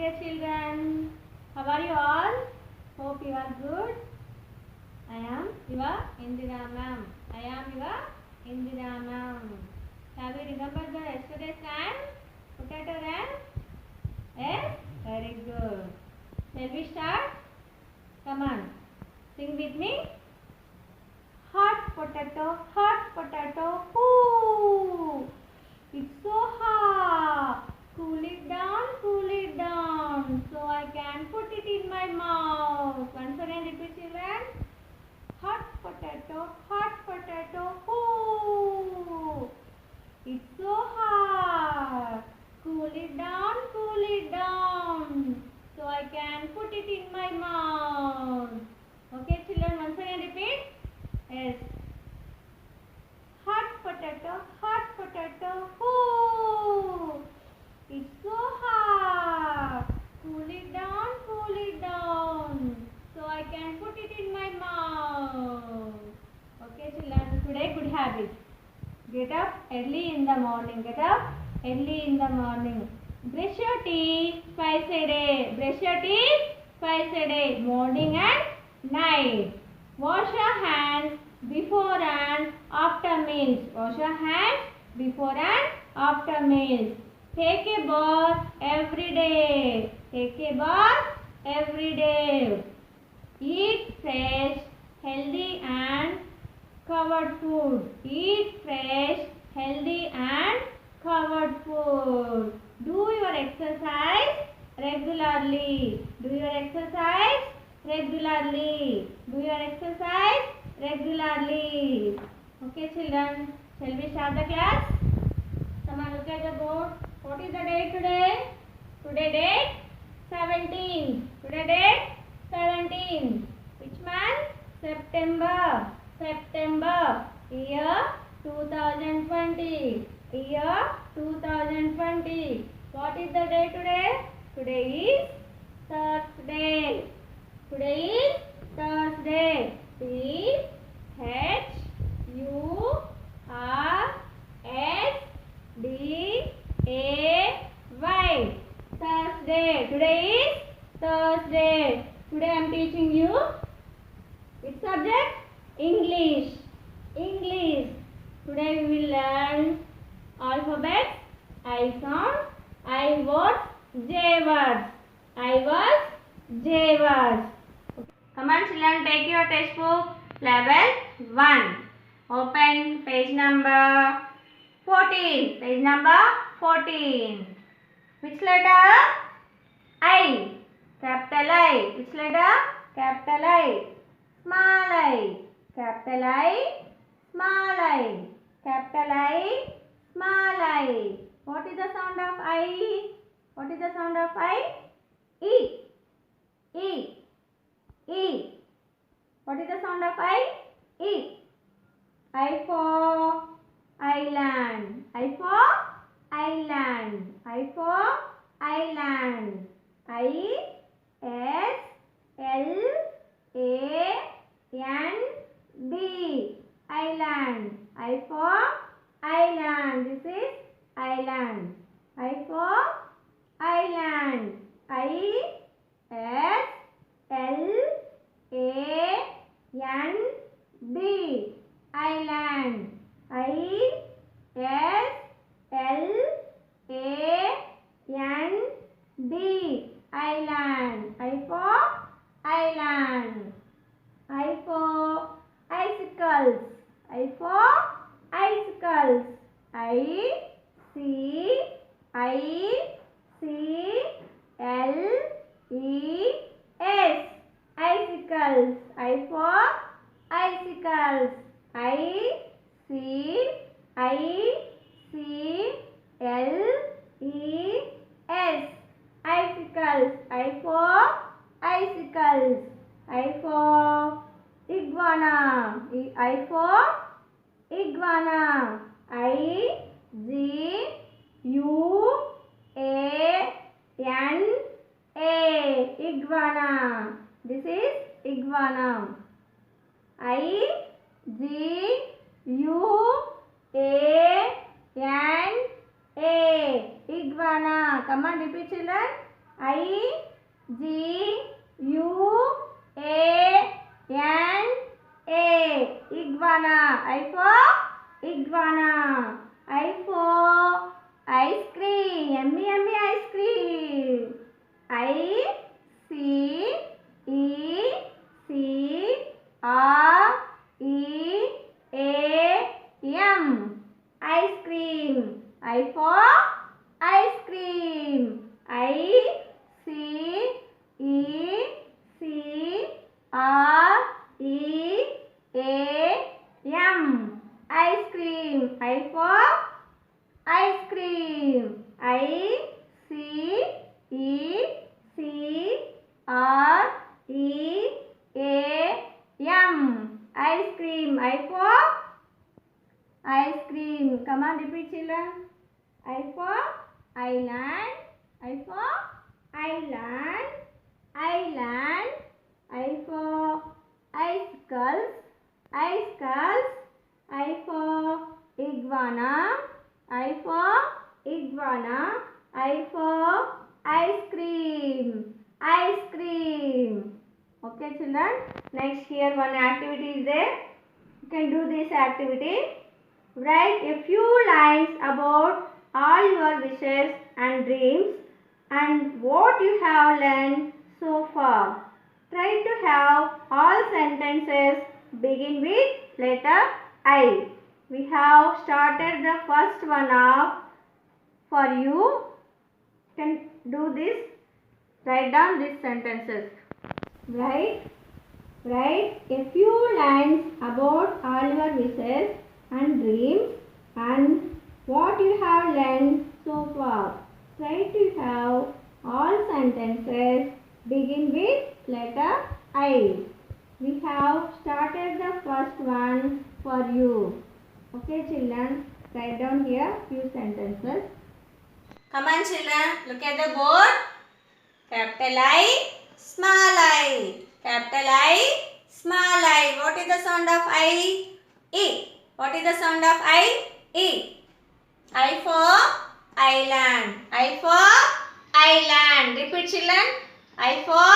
dear children. How are you all? Hope you are good. I am your Indira ma'am. I am your Indira ma'am. Have you remembered the yesterday's rhyme? Potato rhyme? Yes? Very good. Shall we start? Come on. Sing with me. Hot potato, ooh, it's so hot. Cool it down, so I can put it in my mouth. Once again, repeat, children. Hot potato, ooh, it's so hot. Cool it down, so I can put it in my mouth. Okay, children, once again, repeat. Yes. Hot potato, ooh, it's so hot. Cool it down, so I can put it in my mouth. Okay, children, today good habit. Get up early in the morning. Brush your teeth twice a day. Morning and night. Wash your hands before and after meals. Take a bath every day. Eat fresh, healthy and covered food. Do your exercise regularly. Okay, children, shall we start the class? Come on, look at the board. What is the date today? Today date 17. Which month? September. Year 2020. What is the day today? Today is Thursday. Thursday. Today is Thursday. Today I am teaching you which subject? English. Today we will learn alphabets, I sound, I words, J words. Come on, children, take your textbook, level 1. Open page number 14. Which letter? I. Capital I. Which letter? Capital I. Small I. Capital I. Small I. Capital I. Small I. What is the sound of I? E. What is the sound of I? E. I for island. I S L A N D. Island. I for island. This is island. I for island. I S L A N D. Island. I S L A N D. Island. I for island. I for icicles. I C L E S. Icicles. I for icicles. I C L E S. Icicles. I for icicles. I for iguana. I for iguana. I-G-U-A-N-A. Iguana. This is iguana. I-G-U-A-N-A. Iguana. Come on, repeat, children. I ice cream, ice cream. Okay children, next here one activity is there. You can do this activity. Write a few lines about all your wishes and dreams and what you have learned so far. Try to have all sentences begin with letter I. We have started the first one off for you. Can do this. Write down these sentences. Write a few lines about all your wishes and dreams and what you have learned so far. Try to have all sentences begin with letter I. We have started the first one for you. Okay children, write down here few sentences. Come on children, look at the board. Capital I, small I. Capital I, small I. What is the sound of I? E. What is the sound of I? E. I for island. I for island. Repeat children. I for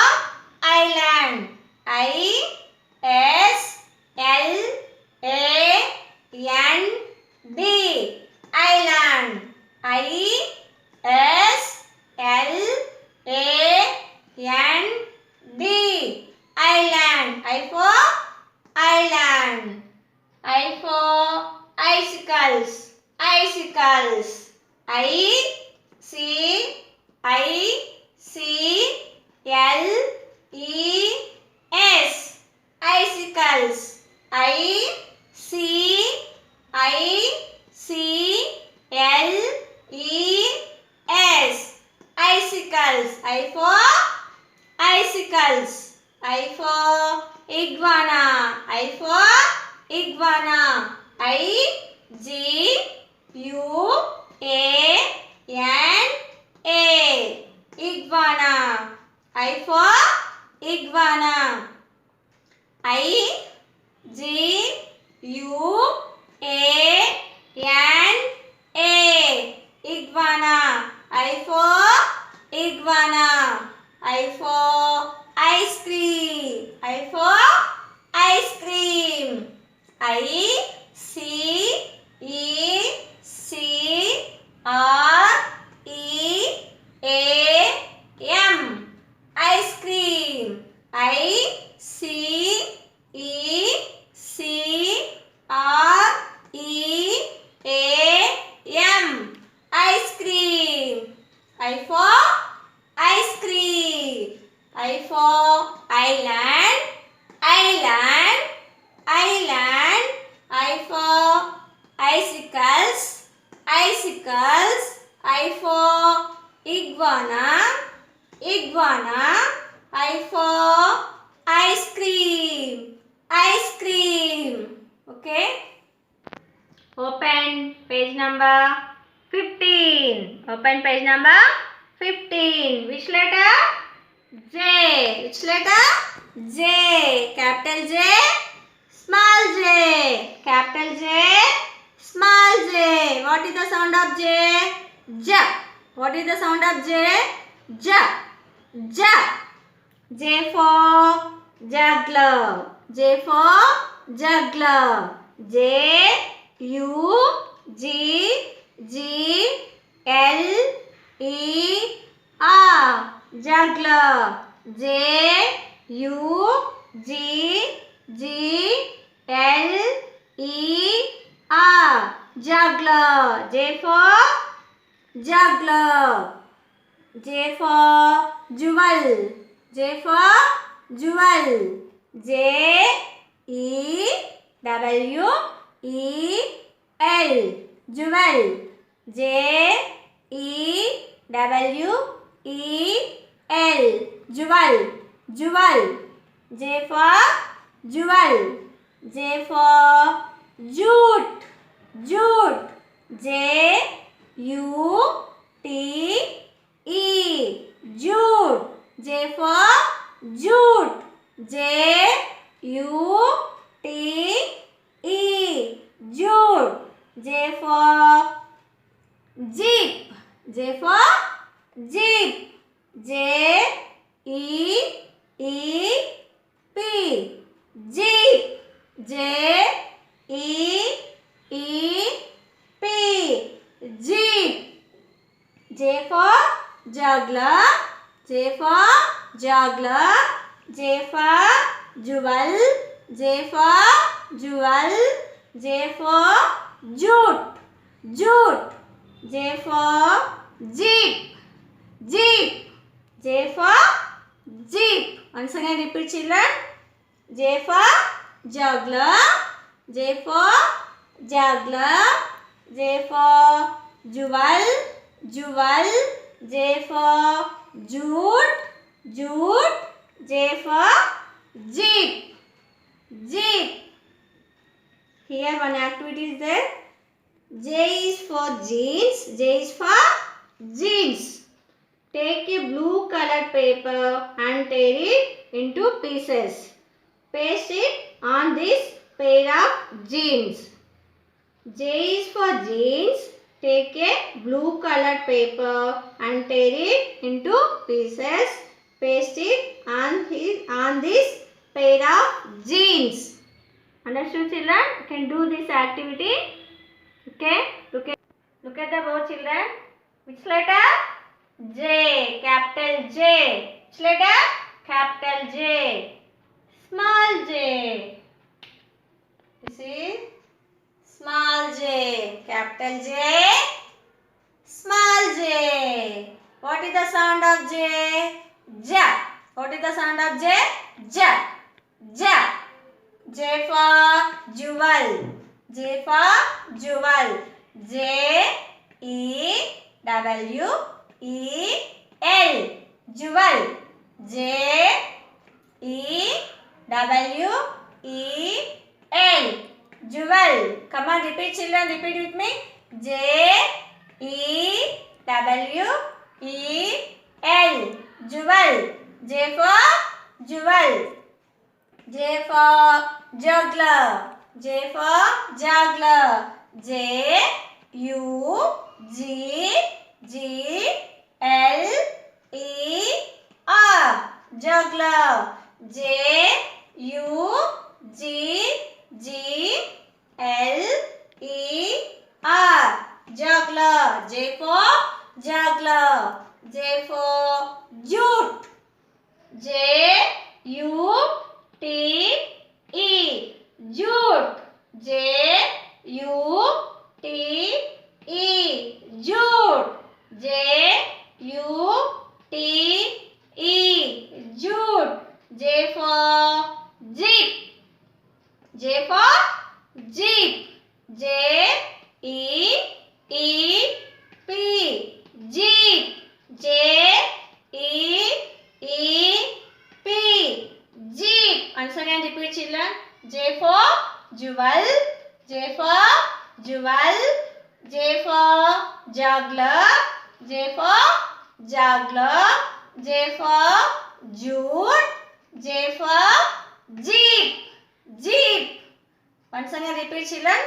island. I S L A N D. Island. I S L A N D. Island. I for island. I for icicles. Icicles. I C L E S. Icicles. I C L E S. Icicles. I for icicles. I for iguana. I for iguana. I G U A N A. Iguana. I for iguana. I G U A N A. Iguana. I for iguana. I for ice cream. I for ice cream. I C R E A M. Ice cream. I C R E A M. Ice cream. I for ice cream. I for island. Island. Island. I for icicles. Icicles. I for iguana. Iguana. I for ice cream. Ice cream. Okay. Open page number 15. Open page number 15. Which letter? J. Which letter? J. Capital J. Small j. Capital J. Small j. What is the sound of J? J. What is the sound of J? J. J. J for juggler. J for juggler. J U G G L E R. Juggler. J U G G L E R. Juggler. J for juggler. J for jewel. J for jewel. J E W E L. Jewel. J E W E L. Jewel. Jewel. J for jewel. J for jute. Jute. J U T E. Jute. J for jute. J U T E. Jute. J for jeep. J for jeep. J E E P, jeep. J E E P, jeep. J for juggler. J for juggler. J for jewel. J for jewel. J for jute. Jute. J for jeep. Jeep. J for jeep. Once again repeat, children. J for juggler. J for juggler. J for jewel. Jewel. J for jute. Jute. J for jeep. Jeep. Here one activity is there. J is for jeans. J is for jeans. Take a blue colored paper and tear it into pieces. Paste it on this pair of jeans. J is for jeans. Take a blue colored paper and tear it into pieces. Paste it on this pair of jeans. Understood, children? You can do this activity. Okay. Look at the board, children. Which letter? J. Capital J. Which letter? Capital J. Small j. This is small j. Capital J. Small j. What is the sound of J? Ja. What is the sound of J? Ja. Ja. J for jewel. J for jewel. J E W E L. Jewel. J E W E L. Jewel. Come on, repeat, children. Repeat with me. J E W E L. Jewel. J for jewel. J for juggler. J for juggler. J U G G L E R. Juggler. J U G G L E R. Juggler. J for juggler. J for jute. J U T E. Jute. J U T E. Jute. J U T E. Jute. J for jeep. J for jeep. J E E P. Jeep. J E E P. Jeep. Once again repeat, children. J for jewel. J for jewel. J for juggler. J for juggler. J for jute. J for jeep. Jeep. Once again repeat, children.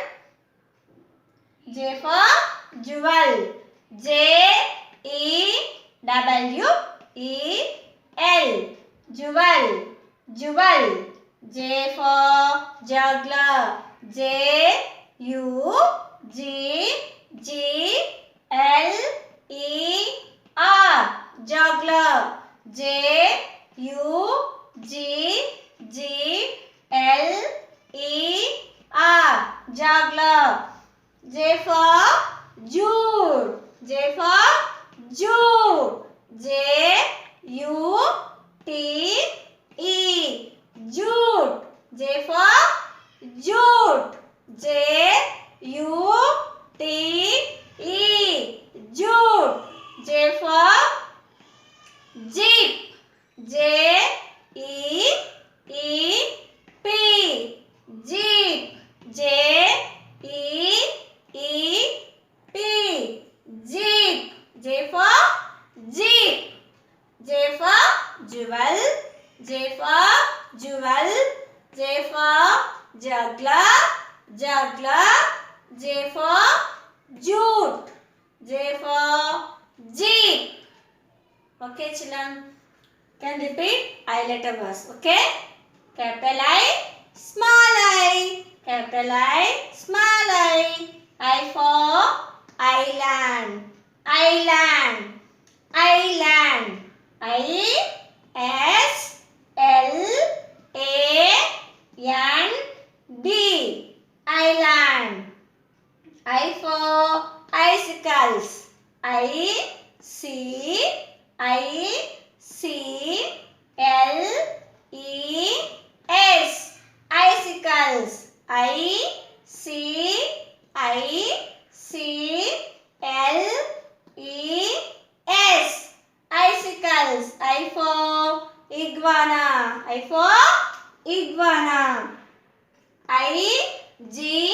J for jewel. J E W E L. Jewel. Jewel. J for juggler. J U G G L E R. Juggler. J U G G L E R. Juggler. J for jute. J for jute. J U T E. Jute. J for jute. J U T E. Jute. J for jeep. J E E P. Jeep. J E E P. Jeep. J for jeep. J for jewel. J for jewel. J for juggler. Juggler. J for jute. J for jeep. Okay, children. Can repeat I letter words. Okay. Capital I, small I. Capital I, small I. I for island. Island. Island. I-S-L-A-N-D. Island. I for icicles. I-C-I-C-L-E-S. Icicles. I-C-I-C-L-E-S. Icicles. I for iguana. I for iguana. I-G-U-A-N-A.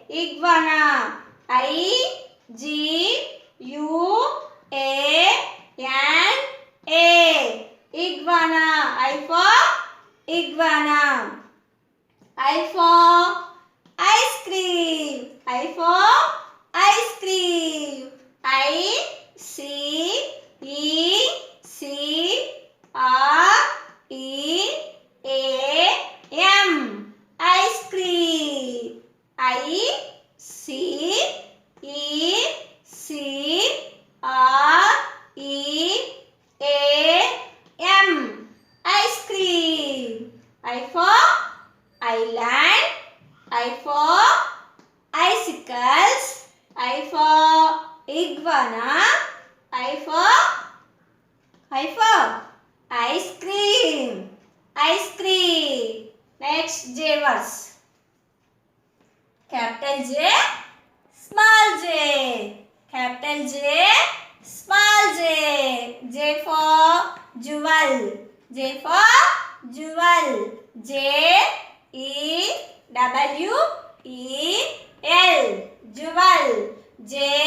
Iguana. I-G-U-A-N-A. Iguana. I for iguana. I for ice cream. I for ice cream. I-C-E-C-R-E-A-M. Ice cream. I-C-E-C-R-E-A-M. Ice cream. I for island. I for icicles. I for iguana. I for ice cream. Ice cream. Next J words. Capital J, small j. Capital J, small j. J for jewel. J for jewel. J-E-W-E-L. Jewel. J-E-W-E-L.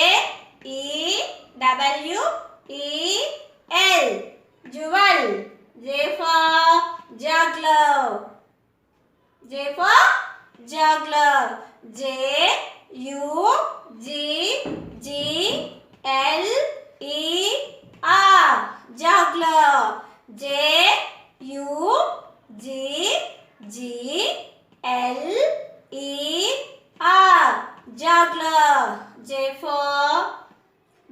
Jewel. J for juggler. J for juggler. J-U-G-G-L-E-R. Juggler. J-U-G-G-L-E-R. Juggler. J for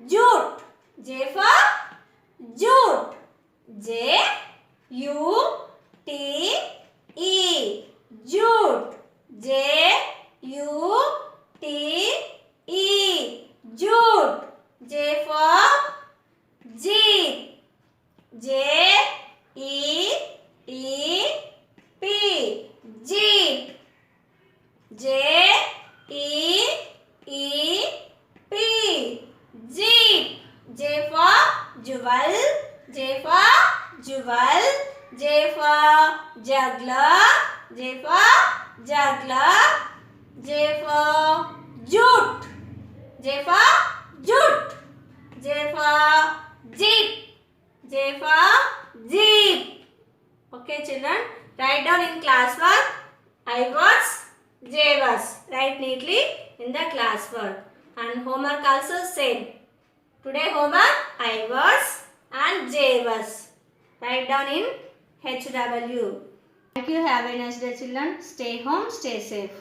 jute. J for jute. J-U-T-E. Jute. J-U-T-E. Jute. J for jeep. J-E-E-P. Jeep. J-E-E-P. Jeep. J for jewel. J for jewel. J for juggler. J for juggler. J for jute. J for jute. J for jeep. J for jeep. Okay, children. Write down in class work I words, J words. Write neatly in the class work. And homework also same. Today homework I words and J words. Write down in HW. Thank you. Have a nice day, children. Stay home, stay safe.